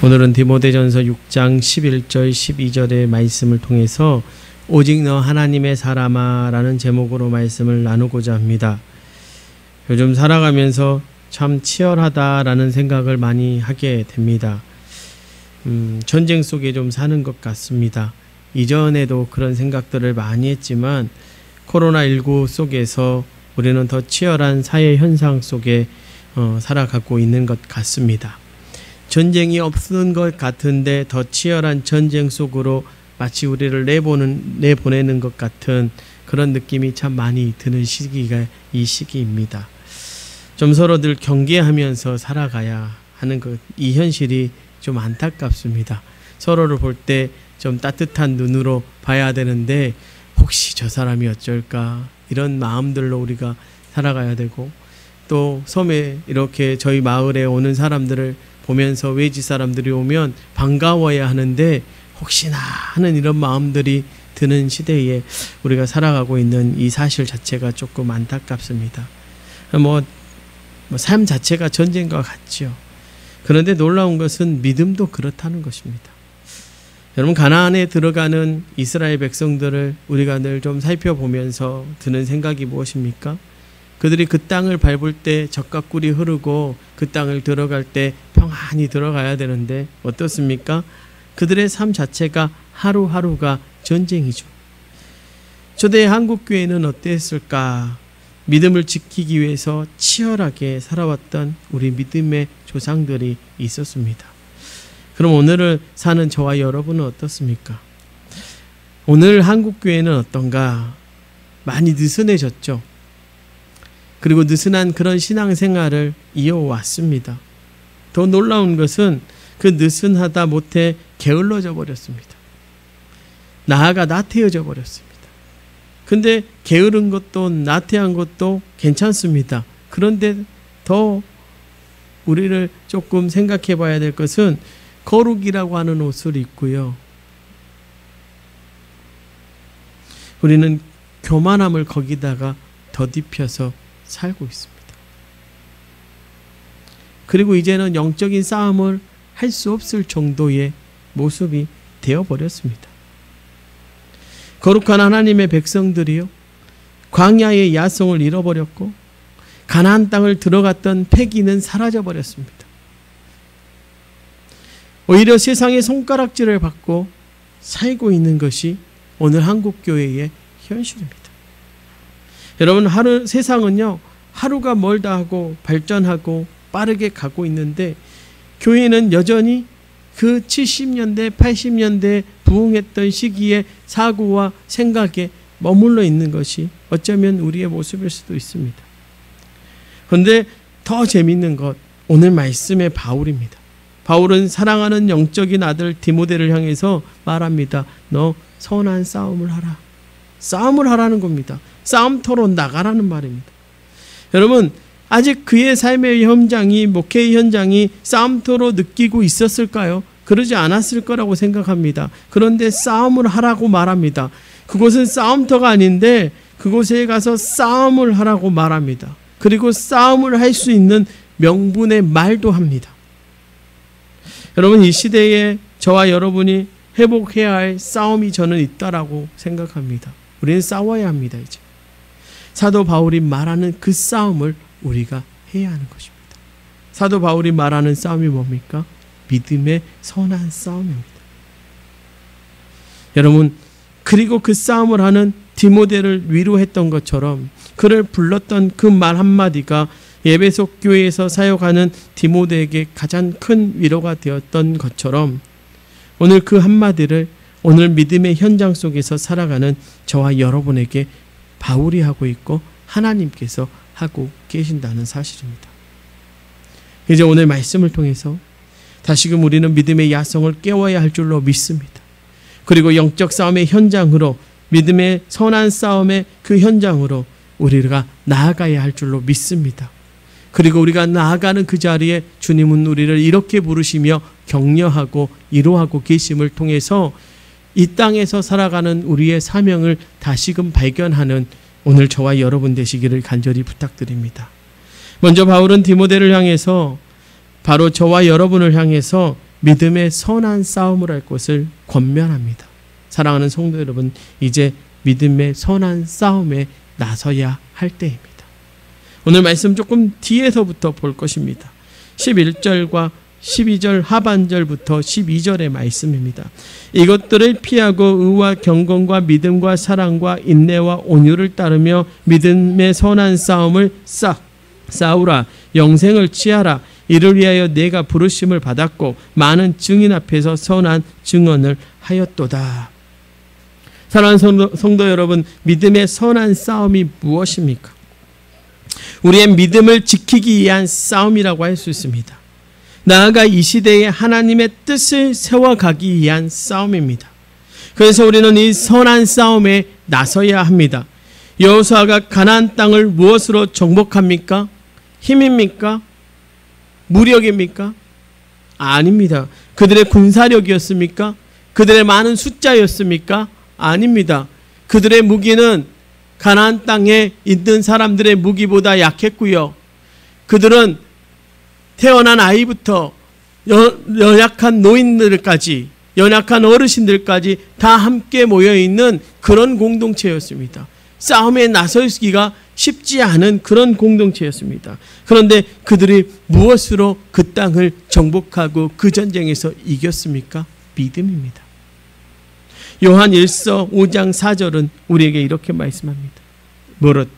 오늘은 디모데전서 6장 11절 12절의 말씀을 통해서 오직 너 하나님의 사람아 라는 제목으로 말씀을 나누고자 합니다. 요즘 살아가면서 참 치열하다라는 생각을 많이 하게 됩니다. 전쟁 속에 좀 사는 것 같습니다. 이전에도 그런 생각들을 많이 했지만 코로나19 속에서 우리는 더 치열한 사회 현상 속에 살아가고 있는 것 같습니다. 전쟁이 없는 것 같은데 더 치열한 전쟁 속으로 마치 우리를 내보내는 것 같은 그런 느낌이 참 많이 드는 시기가 이 시기입니다. 좀 서로들 경계하면서 살아가야 하는 이 현실이 좀 안타깝습니다. 서로를 볼 때 좀 따뜻한 눈으로 봐야 되는데 혹시 저 사람이 어쩔까 이런 마음들로 우리가 살아가야 되고, 또 섬에 이렇게 저희 마을에 오는 사람들을 보면서 외지 사람들이 오면 반가워야 하는데 혹시나 하는 이런 마음들이 드는 시대에 우리가 살아가고 있는 이 사실 자체가 조금 안타깝습니다. 삶 자체가 전쟁과 같죠. 그런데 놀라운 것은 믿음도 그렇다는 것입니다. 여러분, 가나안에 들어가는 이스라엘 백성들을 우리가 늘 좀 살펴보면서 드는 생각이 무엇입니까? 그들이 그 땅을 밟을 때 젖과 꿀이 흐르고 그 땅을 들어갈 때 평안히 들어가야 되는데 어떻습니까? 그들의 삶 자체가 하루하루가 전쟁이죠. 초대 한국교회는 어땠을까? 믿음을 지키기 위해서 치열하게 살아왔던 우리 믿음의 조상들이 있었습니다. 그럼 오늘을 사는 저와 여러분은 어떻습니까? 오늘 한국교회는 어떤가? 많이 느슨해졌죠. 그리고 느슨한 그런 신앙생활을 이어왔습니다. 더 놀라운 것은 그 느슨하다 못해 게을러져 버렸습니다. 나아가 나태해져 버렸습니다. 근데 게으른 것도 나태한 것도 괜찮습니다. 그런데 더 우리를 조금 생각해 봐야 될 것은 거룩이라고 하는 옷을 입고요, 우리는 교만함을 거기다가 덧입혀서 살고 있습니다. 그리고 이제는 영적인 싸움을 할 수 없을 정도의 모습이 되어버렸습니다. 거룩한 하나님의 백성들이요, 광야의 야성을 잃어버렸고 가나안 땅을 들어갔던 패기는 사라져버렸습니다. 오히려 세상의 손가락질을 받고 살고 있는 것이 오늘 한국교회의 현실입니다. 여러분, 세상은요, 하루가 멀다 하고 발전하고 빠르게 가고 있는데 교회는 여전히 그 70년대, 80년대 부흥했던 시기의 사고와 생각에 머물러 있는 것이 어쩌면 우리의 모습일 수도 있습니다. 그런데 더 재밌는 것, 오늘 말씀의 바울입니다. 바울은 사랑하는 영적인 아들 디모데를 향해서 말합니다. 너 선한 싸움을 하라. 싸움을 하라는 겁니다. 싸움터로 나가라는 말입니다. 여러분, 아직 그의 삶의 현장이, 목회의 현장이 싸움터로 느끼고 있었을까요? 그러지 않았을 거라고 생각합니다. 그런데 싸움을 하라고 말합니다. 그곳은 싸움터가 아닌데 그곳에 가서 싸움을 하라고 말합니다. 그리고 싸움을 할 수 있는 명분의 말도 합니다. 여러분, 이 시대에 저와 여러분이 회복해야 할 싸움이 저는 있다라고 생각합니다. 우리는 싸워야 합니다. 이제 사도 바울이 말하는 그 싸움을 우리가 해야 하는 것입니다. 사도 바울이 말하는 싸움이 뭡니까? 믿음의 선한 싸움입니다. 여러분, 그리고 그 싸움을 하는 디모데를 위로했던 것처럼 그를 불렀던 그 말 한마디가 에베소 교회에서 사역하는 디모데에게 가장 큰 위로가 되었던 것처럼 오늘 그 한마디를 오늘 믿음의 현장 속에서 살아가는 저와 여러분에게 바울이 하고 있고 하나님께서 하고 계신다는 사실입니다. 이제 오늘 말씀을 통해서 다시금 우리는 믿음의 야성을 깨워야 할 줄로 믿습니다. 그리고 영적 싸움의 현장으로, 믿음의 선한 싸움의 그 현장으로 우리가 나아가야 할 줄로 믿습니다. 그리고 우리가 나아가는 그 자리에 주님은 우리를 이렇게 부르시며 격려하고 위로하고 계심을 통해서 이 땅에서 살아가는 우리의 사명을 다시금 발견하는 오늘 저와 여러분 되시기를 간절히 부탁드립니다. 먼저 바울은 디모데를 향해서, 바로 저와 여러분을 향해서 믿음의 선한 싸움을 할 것을 권면합니다. 사랑하는 성도 여러분, 이제 믿음의 선한 싸움에 나서야 할 때입니다. 오늘 말씀 조금 뒤에서부터 볼 것입니다. 11절과 12절 하반절부터 12절의 말씀입니다. 이것들을 피하고 의와 경건과 믿음과 사랑과 인내와 온유를 따르며 믿음의 선한 싸움을 싸우라. 영생을 취하라. 이를 위하여 내가 부르심을 받았고 많은 증인 앞에서 선한 증언을 하였도다. 사랑하는 성도 여러분, 믿음의 선한 싸움이 무엇입니까? 우리의 믿음을 지키기 위한 싸움이라고 할 수 있습니다. 나아가 이 시대에 하나님의 뜻을 세워가기 위한 싸움입니다. 그래서 우리는 이 선한 싸움에 나서야 합니다. 여호수아가 가나안 땅을 무엇으로 정복합니까? 힘입니까? 무력입니까? 아닙니다. 그들의 군사력이었습니까? 그들의 많은 숫자였습니까? 아닙니다. 그들의 무기는 가나안 땅에 있는 사람들의 무기보다 약했고요. 그들은 태어난 아이부터 연약한 노인들까지, 연약한 어르신들까지 다 함께 모여있는 그런 공동체였습니다. 싸움에 나서기가 쉽지 않은 그런 공동체였습니다. 그런데 그들이 무엇으로 그 땅을 정복하고 그 전쟁에서 이겼습니까? 믿음입니다. 요한 1서 5장 4절은 우리에게 이렇게 말씀합니다. 무릇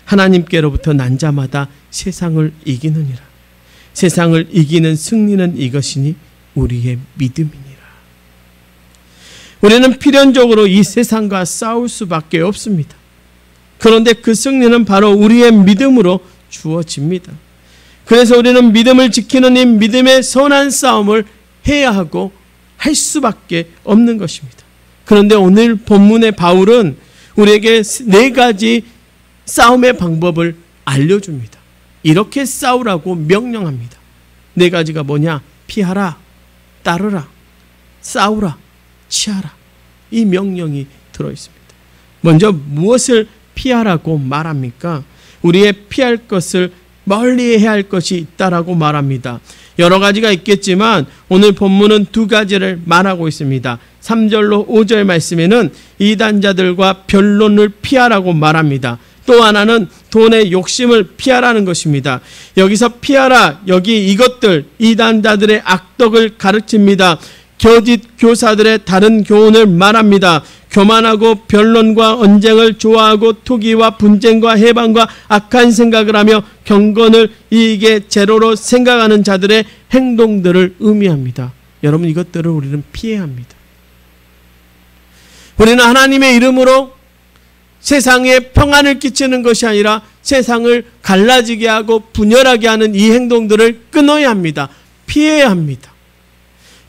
하나님께로부터 난 자마다 세상을 이기느니라. 세상을 이기는 승리는 이것이니 우리의 믿음이니라. 우리는 필연적으로 이 세상과 싸울 수밖에 없습니다. 그런데 그 승리는 바로 우리의 믿음으로 주어집니다. 그래서 우리는 믿음을 지키는 이 믿음의 선한 싸움을 해야 하고 할 수밖에 없는 것입니다. 그런데 오늘 본문의 바울은 우리에게 4가지 싸움의 방법을 알려줍니다. 이렇게 싸우라고 명령합니다. 4가지가 뭐냐? 피하라, 따르라, 싸우라, 취하라. 이 명령이 들어있습니다. 먼저 무엇을 피하라고 말합니까? 우리의 피할 것을 멀리 해야 할 것이 있다라고 말합니다. 여러 가지가 있겠지만 오늘 본문은 2가지를 말하고 있습니다. 3절로 5절 말씀에는 이단자들과 변론을 피하라고 말합니다. 또 하나는 돈의 욕심을 피하라는 것입니다. 여기서 피하라, 여기 이것들 이단자들의 악덕을 가르칩니다. 거짓 교사들의 다른 교훈을 말합니다. 교만하고 변론과 언쟁을 좋아하고 투기와 분쟁과 해방과 악한 생각을 하며 경건을 이익의 제로로 생각하는 자들의 행동들을 의미합니다. 여러분, 이것들을 우리는 피해야 합니다. 우리는 하나님의 이름으로 세상에 평안을 끼치는 것이 아니라 세상을 갈라지게 하고 분열하게 하는 이 행동들을 끊어야 합니다. 피해야 합니다.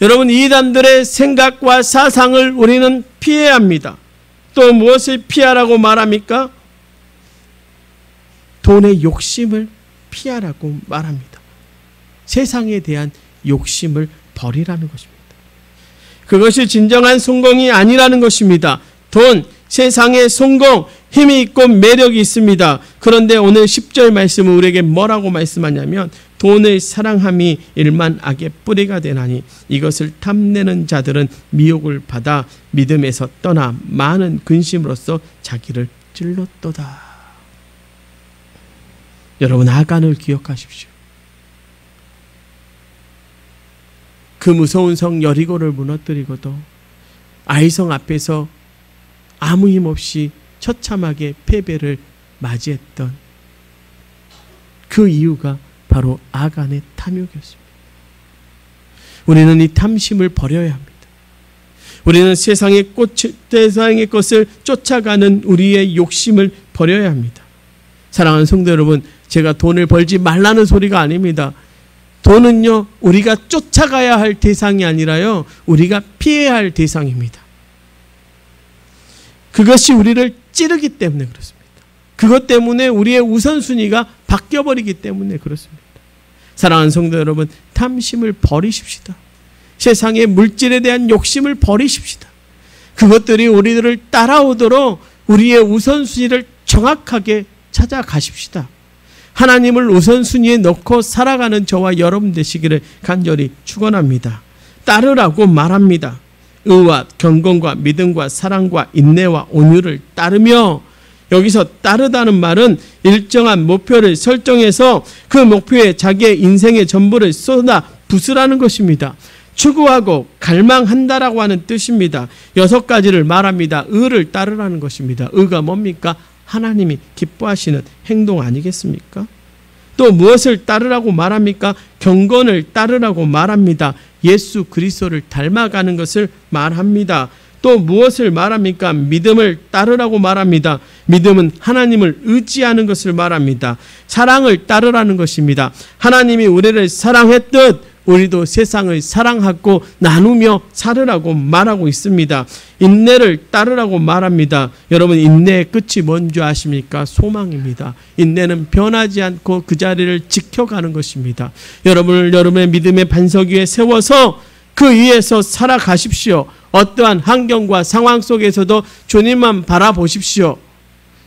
여러분, 이단들의 생각과 사상을 우리는 피해야 합니다. 또 무엇을 피하라고 말합니까? 돈의 욕심을 피하라고 말합니다. 세상에 대한 욕심을 버리라는 것입니다. 그것이 진정한 성공이 아니라는 것입니다. 돈, 세상의 성공, 힘이 있고 매력이 있습니다. 그런데 오늘 10절 말씀은 우리에게 뭐라고 말씀하냐면 돈을 사랑함이 일만 악의 뿌리가 되나니 이것을 탐내는 자들은 미혹을 받아 믿음에서 떠나 많은 근심으로써 자기를 찔렀도다. 여러분, 아간을 기억하십시오. 그 무서운 성 여리고를 무너뜨리고도 아이성 앞에서 아무 힘 없이 처참하게 패배를 맞이했던 그 이유가 바로 아간의 탐욕이었습니다. 우리는 이 탐심을 버려야 합니다. 우리는 세상의 것을 쫓아가는 우리의 욕심을 버려야 합니다. 사랑하는 성도 여러분, 제가 돈을 벌지 말라는 소리가 아닙니다. 돈은요, 우리가 쫓아가야 할 대상이 아니라요, 우리가 피해야 할 대상입니다. 그것이 우리를 찌르기 때문에 그렇습니다. 그것 때문에 우리의 우선순위가 바뀌어버리기 때문에 그렇습니다. 사랑하는 성도 여러분, 탐심을 버리십시다. 세상의 물질에 대한 욕심을 버리십시다. 그것들이 우리들을 따라오도록 우리의 우선순위를 정확하게 찾아가십시다. 하나님을 우선순위에 넣고 살아가는 저와 여러분 되시기를 간절히 축원합니다. 따르라고 말합니다. 의와 경건과 믿음과 사랑과 인내와 온유를 따르며, 여기서 따르다는 말은 일정한 목표를 설정해서 그 목표에 자기의 인생의 전부를 쏟아 부으라는 것입니다. 추구하고 갈망한다라고 하는 뜻입니다. 6가지를 말합니다. 의를 따르라는 것입니다. 의가 뭡니까? 하나님이 기뻐하시는 행동 아니겠습니까? 또 무엇을 따르라고 말합니까? 경건을 따르라고 말합니다. 예수 그리스도를 닮아가는 것을 말합니다. 또 무엇을 말합니까? 믿음을 따르라고 말합니다. 믿음은 하나님을 의지하는 것을 말합니다. 사랑을 따르라는 것입니다. 하나님이 우리를 사랑했듯 우리도 세상을 사랑하고 나누며 살으라고 말하고 있습니다. 인내를 따르라고 말합니다. 여러분, 인내의 끝이 뭔지 아십니까? 소망입니다. 인내는 변하지 않고 그 자리를 지켜가는 것입니다. 여러분을 여러분의 믿음의 반석 위에 세워서 그 위에서 살아가십시오. 어떠한 환경과 상황 속에서도 주님만 바라보십시오.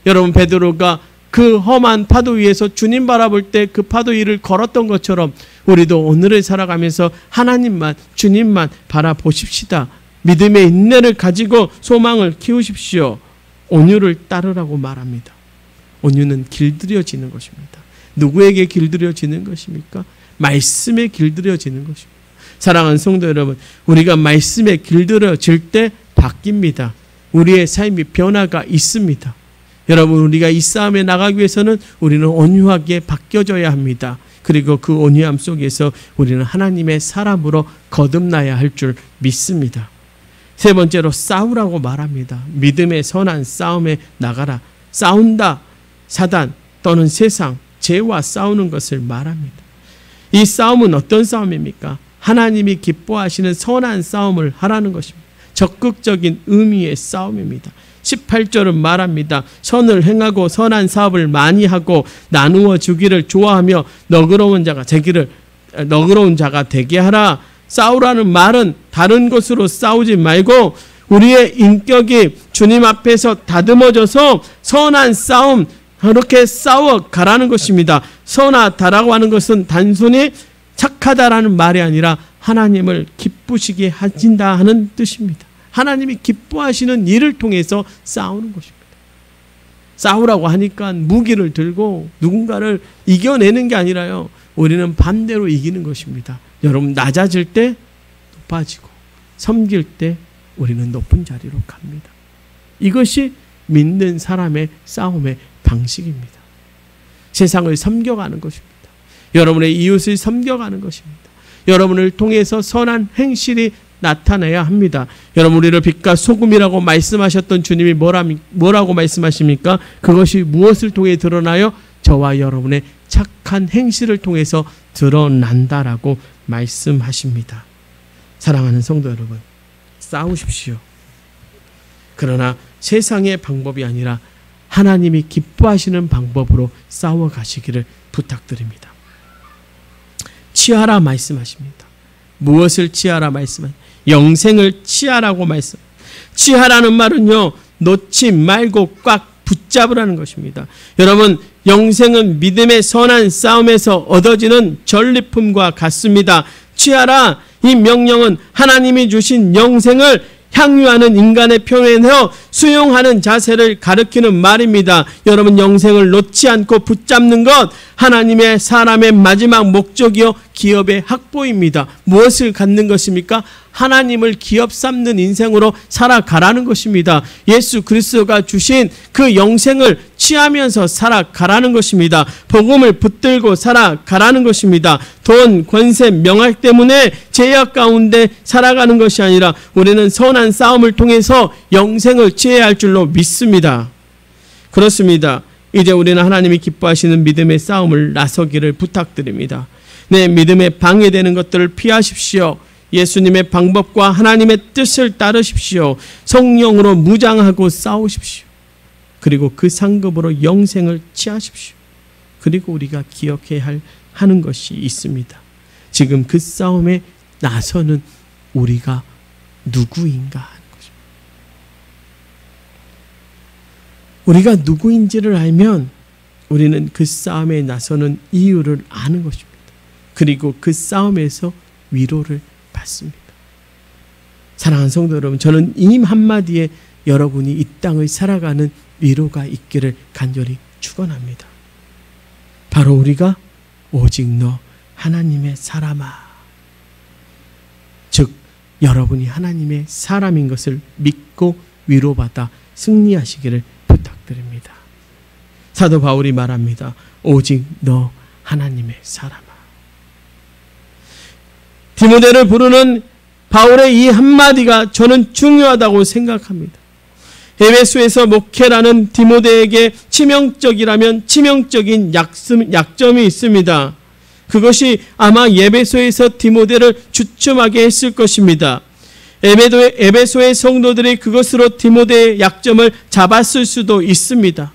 여러분, 베드로가 그 험한 파도 위에서 주님 바라볼 때 그 파도 위를 걸었던 것처럼 우리도 오늘을 살아가면서 하나님만, 주님만 바라보십시다. 믿음의 인내를 가지고 소망을 키우십시오. 온유를 따르라고 말합니다. 온유는 길들여지는 것입니다. 누구에게 길들여지는 것입니까? 말씀에 길들여지는 것입니다. 사랑하는 성도 여러분, 우리가 말씀에 길들여질 때 바뀝니다. 우리의 삶이 변화가 있습니다. 여러분, 우리가 이 싸움에 나가기 위해서는 우리는 온유하게 바뀌어져야 합니다. 그리고 그 온유함 속에서 우리는 하나님의 사람으로 거듭나야 할 줄 믿습니다. 세 번째로 싸우라고 말합니다. 믿음의 선한 싸움에 나가라. 싸운다. 사단 또는 세상, 죄와 싸우는 것을 말합니다. 이 싸움은 어떤 싸움입니까? 하나님이 기뻐하시는 선한 싸움을 하라는 것입니다. 적극적인 의미의 싸움입니다. 18절은 말합니다. 선을 행하고 선한 사업을 많이 하고 나누어 주기를 좋아하며 너그러운 자가 되게 하라. 싸우라는 말은 다른 것으로 싸우지 말고 우리의 인격이 주님 앞에서 다듬어져서 선한 싸움, 그렇게 싸워 가라는 것입니다. 선하다라고 하는 것은 단순히 착하다라는 말이 아니라 하나님을 기쁘시게 하신다 하는 뜻입니다. 하나님이 기뻐하시는 일을 통해서 싸우는 것입니다. 싸우라고 하니까 무기를 들고 누군가를 이겨내는 게 아니라요, 우리는 반대로 이기는 것입니다. 여러분, 낮아질 때 높아지고 섬길 때 우리는 높은 자리로 갑니다. 이것이 믿는 사람의 싸움의 방식입니다. 세상을 섬겨가는 것입니다. 여러분의 이웃을 섬겨가는 것입니다. 여러분을 통해서 선한 행실이 나타나야 합니다. 여러분, 우리를 빛과 소금이라고 말씀하셨던 주님이 뭐라고 말씀하십니까? 그것이 무엇을 통해 드러나요? 저와 여러분의 착한 행실을 통해서 드러난다라고 말씀하십니다. 사랑하는 성도 여러분, 싸우십시오. 그러나 세상의 방법이 아니라 하나님이 기뻐하시는 방법으로 싸워가시기를 부탁드립니다. 취하라 말씀하십니다. 무엇을 취하라 말씀하십니까? 영생을 취하라고 말씀. 취하라는 말은요, 놓지 말고 꽉 붙잡으라는 것입니다. 여러분, 영생은 믿음의 선한 싸움에서 얻어지는 전리품과 같습니다. 취하라, 이 명령은 하나님이 주신 영생을 향유하는 인간의 표현에서 수용하는 자세를 가리키는 말입니다. 여러분, 영생을 놓지 않고 붙잡는 것, 하나님의 사람의 마지막 목적이요 기업의 확보입니다. 무엇을 갖는 것입니까? 하나님을 기업 삼는 인생으로 살아가라는 것입니다. 예수 그리스도가 주신 그 영생을 취하면서 살아가라는 것입니다. 복음을 붙들고 살아가라는 것입니다. 돈, 권세, 명학 때문에 제약 가운데 살아가는 것이 아니라 우리는 선한 싸움을 통해서 영생을 취해야 할 줄로 믿습니다. 그렇습니다. 이제 우리는 하나님이 기뻐하시는 믿음의 싸움을 나서기를 부탁드립니다. 내 믿음에 방해되는 것들을 피하십시오. 예수님의 방법과 하나님의 뜻을 따르십시오. 성령으로 무장하고 싸우십시오. 그리고 그 상급으로 영생을 취하십시오. 그리고 우리가 기억해야 하는 것이 있습니다. 지금 그 싸움에 나서는 우리가 누구인가 하는 것입니다. 우리가 누구인지를 알면 우리는 그 싸움에 나서는 이유를 아는 것입니다. 그리고 그 싸움에서 위로를 받습니다. 사랑하는 성도 여러분, 저는 이 한마디에 여러분이 이 땅을 살아가는 위로가 있기를 간절히 축원합니다. 바로 우리가 오직 너 하나님의 사람아, 즉 여러분이 하나님의 사람인 것을 믿고 위로받아 승리하시기를 부탁드립니다. 사도 바울이 말합니다. 오직 너 하나님의 사람아. 디모데를 부르는 바울의 이 한마디가 저는 중요하다고 생각합니다. 에베소에서 목회라는 디모데에게 치명적이라면 치명적인 약점이 있습니다. 그것이 아마 에베소에서 디모데를 주춤하게 했을 것입니다. 에베소의 성도들이 그것으로 디모데의 약점을 잡았을 수도 있습니다.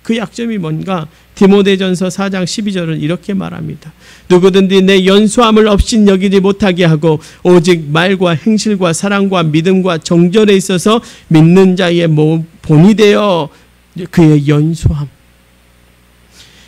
그 약점이 뭔가? 디모데전서 4장 12절은 이렇게 말합니다. 누구든지 내 연소함을 없인 여기지 못하게 하고 오직 말과 행실과 사랑과 믿음과 정절에 있어서 믿는 자의 본이 되어 그의 연소함.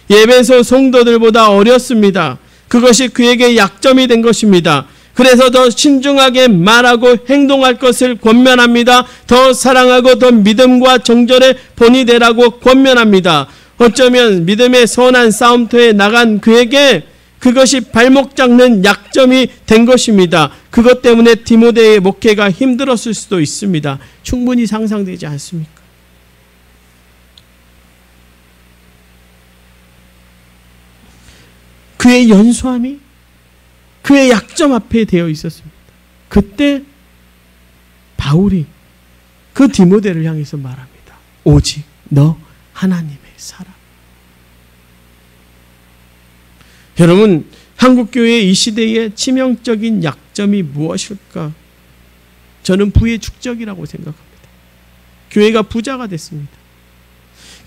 에베소 성도들보다 어렸습니다. 그것이 그에게 약점이 된 것입니다. 그래서 더 신중하게 말하고 행동할 것을 권면합니다. 더 사랑하고 더 믿음과 정절의 본이 되라고 권면합니다. 어쩌면 믿음의 선한 싸움터에 나간 그에게 그것이 발목 잡는 약점이 된 것입니다. 그것 때문에 디모데의 목회가 힘들었을 수도 있습니다. 충분히 상상되지 않습니까? 그의 연소함이 그의 약점 앞에 되어 있었습니다. 그때 바울이 그 디모데를 향해서 말합니다. 오직 너 하나님의 사람. 여러분, 한국교회의 이 시대의 치명적인 약점이 무엇일까? 저는 부의 축적이라고 생각합니다. 교회가 부자가 됐습니다.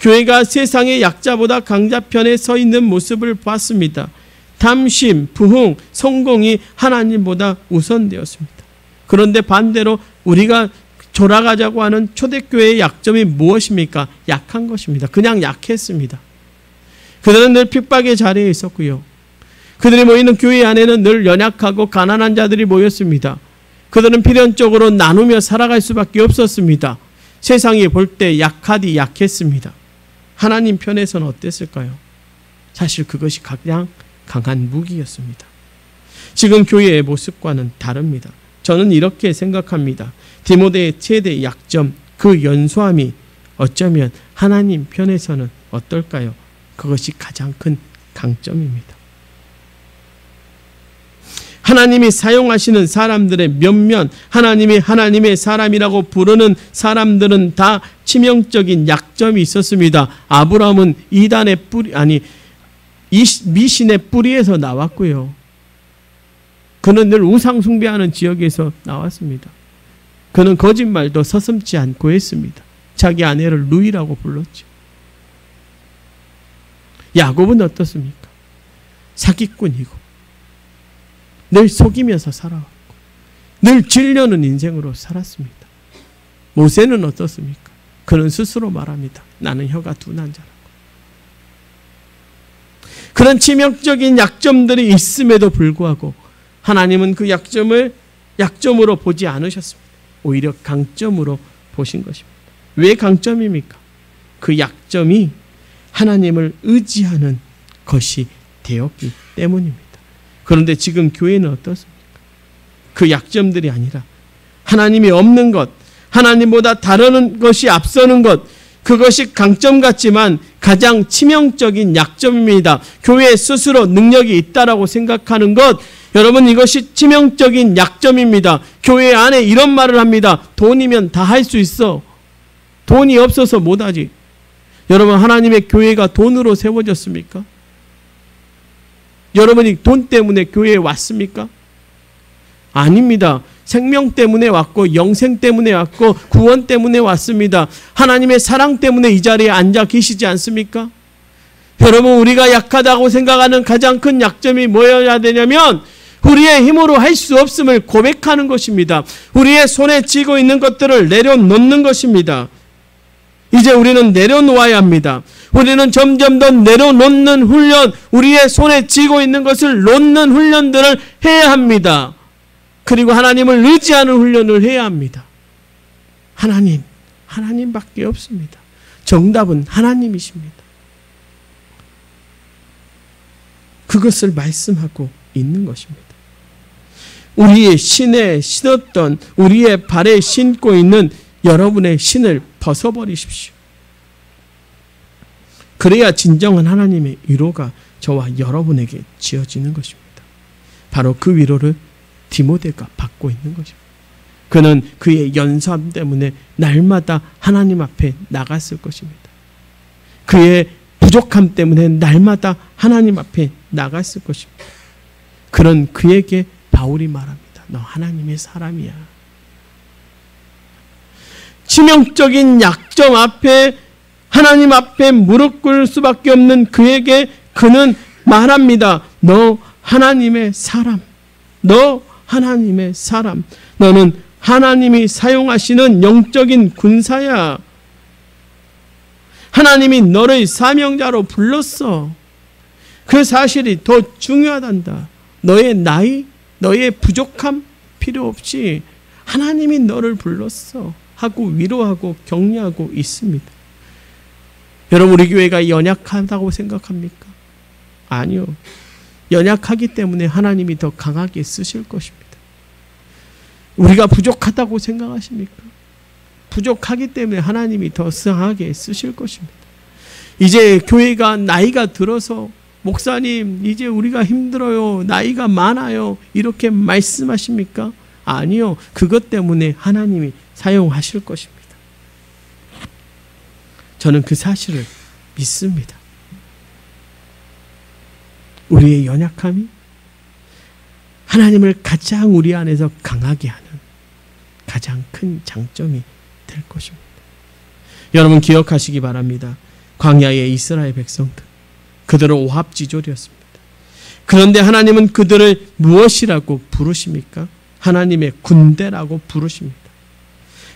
교회가 세상의 약자보다 강자 편에 서 있는 모습을 봤습니다. 탐심, 부흥, 성공이 하나님보다 우선되었습니다. 그런데 반대로 우리가 돌아가자고 하는 초대교회의 약점이 무엇입니까? 약한 것입니다. 그냥 약했습니다. 그들은 늘 핍박의 자리에 있었고요. 그들이 모이는 교회 안에는 늘 연약하고 가난한 자들이 모였습니다. 그들은 필연적으로 나누며 살아갈 수밖에 없었습니다. 세상이 볼 때 약하디 약했습니다. 하나님 편에서는 어땠을까요? 사실 그것이 가장 강한 무기였습니다. 지금 교회의 모습과는 다릅니다. 저는 이렇게 생각합니다. 디모데의 최대 약점, 그 연소함이 어쩌면 하나님 편에서는 어떨까요? 그것이 가장 큰 강점입니다. 하나님이 사용하시는 사람들의 몇몇, 하나님이 하나님의 사람이라고 부르는 사람들은 다 치명적인 약점이 있었습니다. 아브라함은 이단의 뿌리, 미신의 뿌리에서 나왔고요. 그는 늘 우상 숭배하는 지역에서 나왔습니다. 그는 거짓말도 서슴지 않고 했습니다. 자기 아내를 루이라고 불렀죠. 야곱은 어떻습니까? 사기꾼이고 늘 속이면서 살아왔고 늘 질려는 인생으로 살았습니다. 모세는 어떻습니까? 그는 스스로 말합니다. 나는 혀가 둔한 자라고. 그런 치명적인 약점들이 있음에도 불구하고 하나님은 그 약점을 약점으로 보지 않으셨습니다. 오히려 강점으로 보신 것입니다. 왜 강점입니까? 그 약점이 하나님을 의지하는 것이 되었기 때문입니다. 그런데 지금 교회는 어떻습니까? 그 약점들이 아니라 하나님이 없는 것, 하나님보다 다른 것이 앞서는 것, 그것이 강점 같지만 가장 치명적인 약점입니다. 교회 스스로 능력이 있다라고 생각하는 것, 여러분 이것이 치명적인 약점입니다. 교회 안에 이런 말을 합니다. 돈이면 다 할 수 있어. 돈이 없어서 못하지. 여러분 하나님의 교회가 돈으로 세워졌습니까? 여러분이 돈 때문에 교회에 왔습니까? 아닙니다. 생명 때문에 왔고 영생 때문에 왔고 구원 때문에 왔습니다. 하나님의 사랑 때문에 이 자리에 앉아 계시지 않습니까? 여러분 우리가 약하다고 생각하는 가장 큰 약점이 뭐여야 되냐면 우리의 힘으로 할 수 없음을 고백하는 것입니다. 우리의 손에 쥐고 있는 것들을 내려놓는 것입니다. 이제 우리는 내려놓아야 합니다. 우리는 점점 더 내려놓는 훈련, 우리의 손에 쥐고 있는 것을 놓는 훈련들을 해야 합니다. 그리고 하나님을 의지하는 훈련을 해야 합니다. 하나님밖에 없습니다. 정답은 하나님이십니다. 그것을 말씀하고 있는 것입니다. 우리의 신에 신었던, 우리의 발에 신고 있는 여러분의 신을 벗어버리십시오. 그래야 진정한 하나님의 위로가 저와 여러분에게 지어지는 것입니다. 바로 그 위로를 디모데가 받고 있는 것입니다. 그는 그의 연소함 때문에 날마다 하나님 앞에 나갔을 것입니다. 그의 부족함 때문에 날마다 하나님 앞에 나갔을 것입니다. 그런 그에게 바울이 말합니다. 너 하나님의 사람이야. 치명적인 약점 앞에, 하나님 앞에 무릎 꿇을 수밖에 없는 그에게 그는 말합니다. 너 하나님의 사람. 너 하나님의 사람. 너는 하나님이 사용하시는 영적인 군사야. 하나님이 너를 사명자로 불렀어. 그 사실이 더 중요하단다. 너의 나이, 너의 부족함 필요 없이 하나님이 너를 불렀어 하고 위로하고 격려하고 있습니다. 여러분, 우리 교회가 연약하다고 생각합니까? 아니요. 연약하기 때문에 하나님이 더 강하게 쓰실 것입니다. 우리가 부족하다고 생각하십니까? 부족하기 때문에 하나님이 더 강하게 쓰실 것입니다. 이제 교회가 나이가 들어서 목사님 이제 우리가 힘들어요. 나이가 많아요. 이렇게 말씀하십니까? 아니요. 그것 때문에 하나님이 사용하실 것입니다. 저는 그 사실을 믿습니다. 우리의 연약함이 하나님을 가장 우리 안에서 강하게 하는 가장 큰 장점이 될 것입니다. 여러분 기억하시기 바랍니다. 광야의 이스라엘 백성들, 그들은 오합지졸이었습니다. 그런데 하나님은 그들을 무엇이라고 부르십니까? 하나님의 군대라고 부르십니다.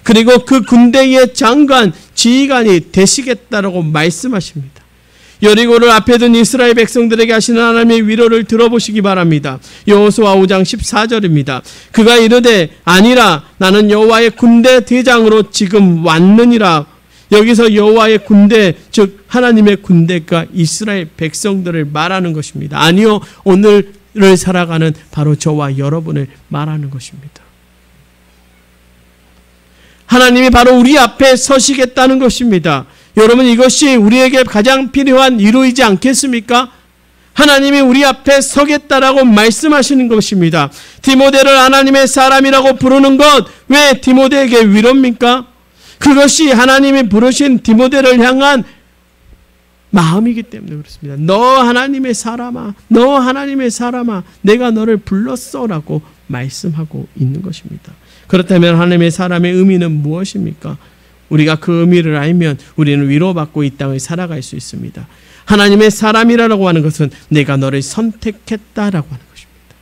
그리고 그 군대의 장관, 지휘관이 되시겠다라고 말씀하십니다. 여리고를 앞에 둔 이스라엘 백성들에게 하시는 하나님의 위로를 들어보시기 바랍니다. 여호수아 5장 14절입니다. 그가 이르되 아니라 나는 여호와의 군대 대장으로 지금 왔느니라. 여기서 여호와의 군대, 즉 하나님의 군대가 이스라엘 백성들을 말하는 것입니다. 아니요, 오늘을 살아가는 바로 저와 여러분을 말하는 것입니다. 하나님이 바로 우리 앞에 서시겠다는 것입니다. 여러분, 이것이 우리에게 가장 필요한 위로이지 않겠습니까? 하나님이 우리 앞에 서겠다라고 말씀하시는 것입니다. 디모데를 하나님의 사람이라고 부르는 것, 왜 디모데에게 위로입니까? 그것이 하나님이 부르신 디모데를 향한 마음이기 때문에 그렇습니다. 너 하나님의 사람아, 너 하나님의 사람아, 내가 너를 불렀어라고 말씀하고 있는 것입니다. 그렇다면 하나님의 사람의 의미는 무엇입니까? 우리가 그 의미를 알면 우리는 위로받고 이 땅을 살아갈 수 있습니다. 하나님의 사람이라고 하는 것은 내가 너를 선택했다라고 하는 것입니다.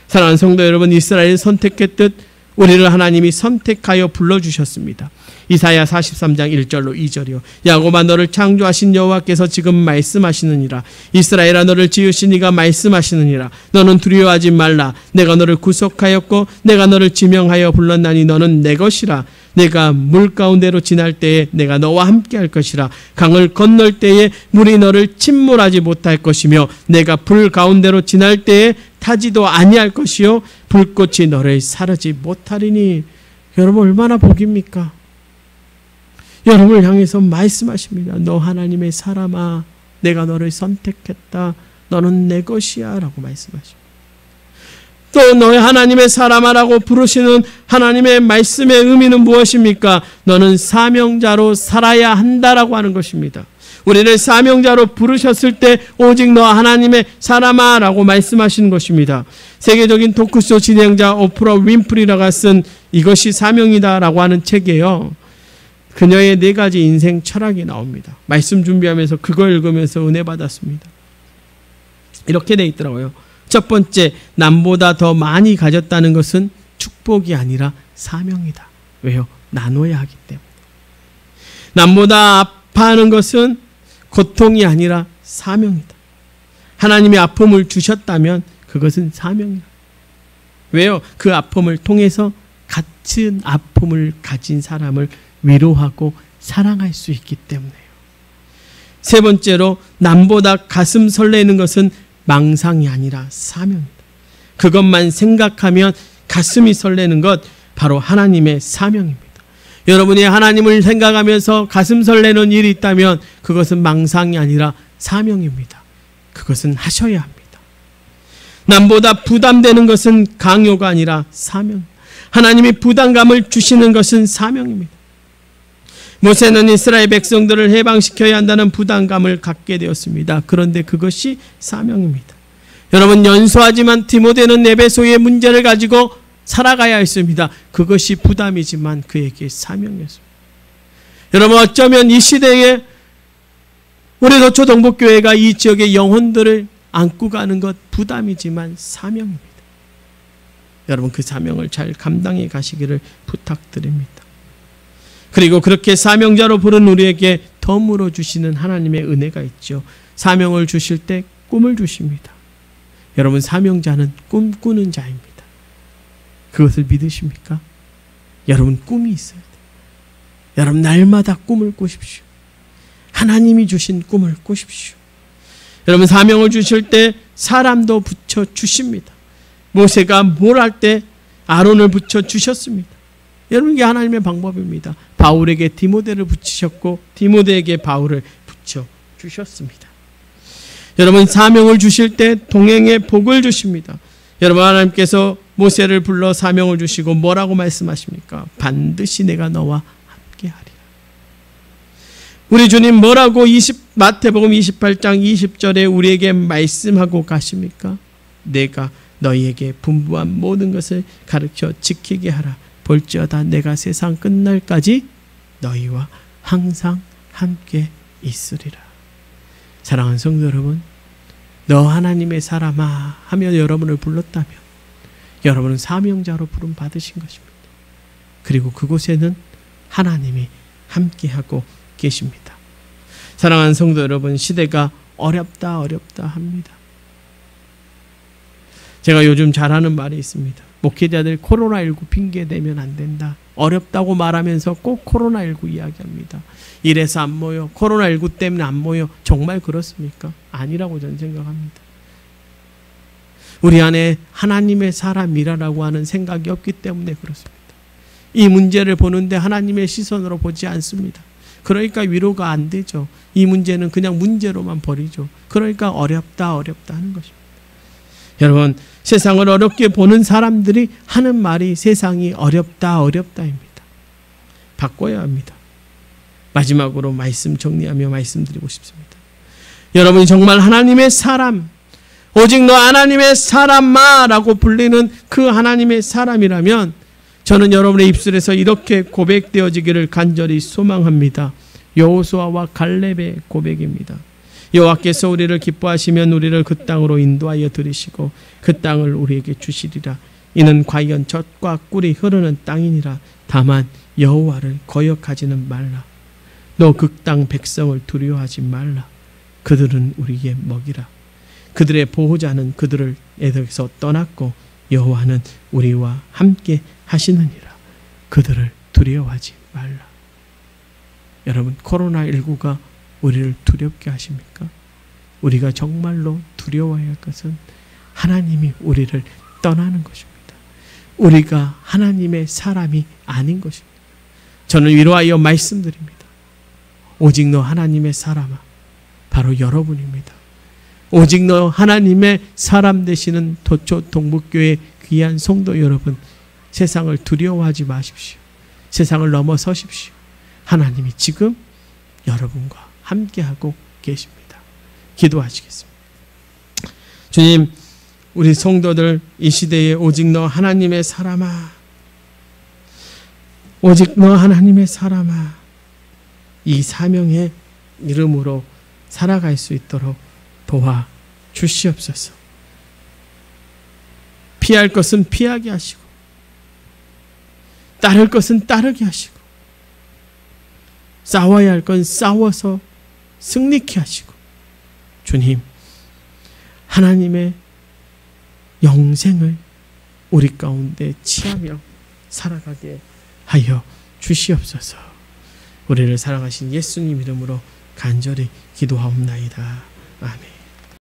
사랑하는 성도 여러분, 이스라엘을 선택했듯 우리를 하나님이 선택하여 불러주셨습니다. 이사야 43장 1절로 2절이요. 야곱아 너를 창조하신 여호와께서 지금 말씀하시느니라. 이스라엘아 너를 지으신 이가 말씀하시느니라. 너는 두려워하지 말라. 내가 너를 구속하였고 내가 너를 지명하여 불렀나니 너는 내 것이라. 내가 물 가운데로 지날 때에 내가 너와 함께 할 것이라. 강을 건널 때에 물이 너를 침몰하지 못할 것이며 내가 불 가운데로 지날 때에 타지도 아니할 것이요 불꽃이 너를 사르지 못하리니. 여러분 얼마나 복입니까? 여러분을 향해서 말씀하십니다. 너 하나님의 사람아, 내가 너를 선택했다. 너는 내 것이야 라고 말씀하십니다. 또 너의 하나님의 사람아라고 부르시는 하나님의 말씀의 의미는 무엇입니까? 너는 사명자로 살아야 한다라고 하는 것입니다. 우리를 사명자로 부르셨을 때 오직 너 하나님의 사람아라고 말씀하시는 것입니다. 세계적인 토크쇼 진행자 오프라 윈프리라가 쓴 이것이 사명이다라고 하는 책이에요. 그녀의 4가지 인생 철학이 나옵니다. 말씀 준비하면서 그걸 읽으면서 은혜 받았습니다. 이렇게 돼 있더라고요. 첫 번째, 남보다 더 많이 가졌다는 것은 축복이 아니라 사명이다. 왜요? 나눠야 하기 때문에. 남보다 아파하는 것은 고통이 아니라 사명이다. 하나님이 아픔을 주셨다면 그것은 사명이다. 왜요? 그 아픔을 통해서 같은 아픔을 가진 사람을 위로하고 사랑할 수 있기 때문에요. 세 번째로 남보다 가슴 설레는 것은 망상이 아니라 사명입니다. 그것만 생각하면 가슴이 설레는 것 바로 하나님의 사명입니다. 여러분이 하나님을 생각하면서 가슴 설레는 일이 있다면 그것은 망상이 아니라 사명입니다. 그것은 하셔야 합니다. 남보다 부담되는 것은 강요가 아니라 사명. 하나님이 부담감을 주시는 것은 사명입니다. 모세는 이스라엘 백성들을 해방시켜야 한다는 부담감을 갖게 되었습니다. 그런데 그것이 사명입니다. 여러분, 연소하지만 디모데는 에베소의 문제를 가지고 살아가야 했습니다. 그것이 부담이지만 그에게 사명이었습니다. 여러분, 어쩌면 이 시대에 우리 도초 동북교회가 이 지역의 영혼들을 안고 가는 것 부담이지만 사명입니다. 여러분, 그 사명을 잘 감당해 가시기를 부탁드립니다. 그리고 그렇게 사명자로 부른 우리에게 덤으로 주시는 하나님의 은혜가 있죠. 사명을 주실 때 꿈을 주십니다. 여러분, 사명자는 꿈꾸는 자입니다. 그것을 믿으십니까? 여러분, 꿈이 있어야 돼요. 여러분, 날마다 꿈을 꾸십시오. 하나님이 주신 꿈을 꾸십시오. 여러분, 사명을 주실 때 사람도 붙여 주십니다. 모세가 뭘 할 때 아론을 붙여 주셨습니다. 여러분, 이게 하나님의 방법입니다. 바울에게 디모데를 붙이셨고 디모데에게 바울을 붙여 주셨습니다. 여러분, 사명을 주실 때 동행의 복을 주십니다. 여러분, 하나님께서 모세를 불러 사명을 주시고 뭐라고 말씀하십니까? 반드시 내가 너와 함께하리라. 우리 주님 뭐라고 마태복음 28장 20절에 우리에게 말씀하고 가십니까? 내가 너희에게 분부한 모든 것을 가르쳐 지키게 하라. 볼지어다 내가 세상 끝날까지 너희와 항상 함께 있으리라. 사랑하는 성도 여러분, 너 하나님의 사람아 하며 여러분을 불렀다면 여러분은 사명자로 부름 받으신 것입니다. 그리고 그곳에는 하나님이 함께하고 계십니다. 사랑하는 성도 여러분, 시대가 어렵다 합니다. 제가 요즘 잘하는 말이 있습니다. 목회자들 코로나19 핑계대면 안 된다. 어렵다고 말하면서 꼭 코로나19 이야기합니다. 이래서 안 모여. 코로나19 때문에 안 모여. 정말 그렇습니까? 아니라고 저는 생각합니다. 우리 안에 하나님의 사람이라고 하는 생각이 없기 때문에 그렇습니다. 이 문제를 보는데 하나님의 시선으로 보지 않습니다. 그러니까 위로가 안 되죠. 이 문제는 그냥 문제로만 버리죠. 그러니까 어렵다 하는 것입니다. 여러분, 세상을 어렵게 보는 사람들이 하는 말이 세상이 어렵다입니다. 바꿔야 합니다. 마지막으로 말씀 정리하며 말씀드리고 싶습니다. 여러분이 정말 하나님의 사람, 오직 너 하나님의 사람아라고 불리는 그 하나님의 사람이라면 저는 여러분의 입술에서 이렇게 고백되어지기를 간절히 소망합니다. 여호수아와 갈렙의 고백입니다. 여호와께서 우리를 기뻐하시면 우리를 그 땅으로 인도하여 들이시고 그 땅을 우리에게 주시리라. 이는 과연 젖과 꿀이 흐르는 땅이니라. 다만 여호와를 거역하지는 말라. 너 그 땅 백성을 두려워하지 말라. 그들은 우리의 먹이라. 그들의 보호자는 그들을 에게서 떠났고 여호와는 우리와 함께 하시느니라. 그들을 두려워하지 말라. 여러분, 코로나19가 우리를 두렵게 하십니까? 우리가 정말로 두려워해야 할 것은 하나님이 우리를 떠나는 것입니다. 우리가 하나님의 사람이 아닌 것입니다. 저는 위로하여 말씀드립니다. 오직 너 하나님의 사람아, 바로 여러분입니다. 오직 너 하나님의 사람 되시는 도초 동북교회 귀한 성도 여러분, 세상을 두려워하지 마십시오. 세상을 넘어서십시오. 하나님이 지금 여러분과 함께하고 계십니다. 기도하시겠습니다. 주님, 우리 성도들 이 시대에 오직 너 하나님의 사람아, 오직 너 하나님의 사람아, 이 사명의 이름으로 살아갈 수 있도록 도와 주시옵소서. 피할 것은 피하게 하시고 따를 것은 따르게 하시고 싸워야 할 건 싸워서 승리케 하시고 주님, 하나님의 영생을 우리 가운데 취하며 살아가게 하여 주시옵소서. 우리를 사랑하신 예수님 이름으로 간절히 기도하옵나이다. 아멘.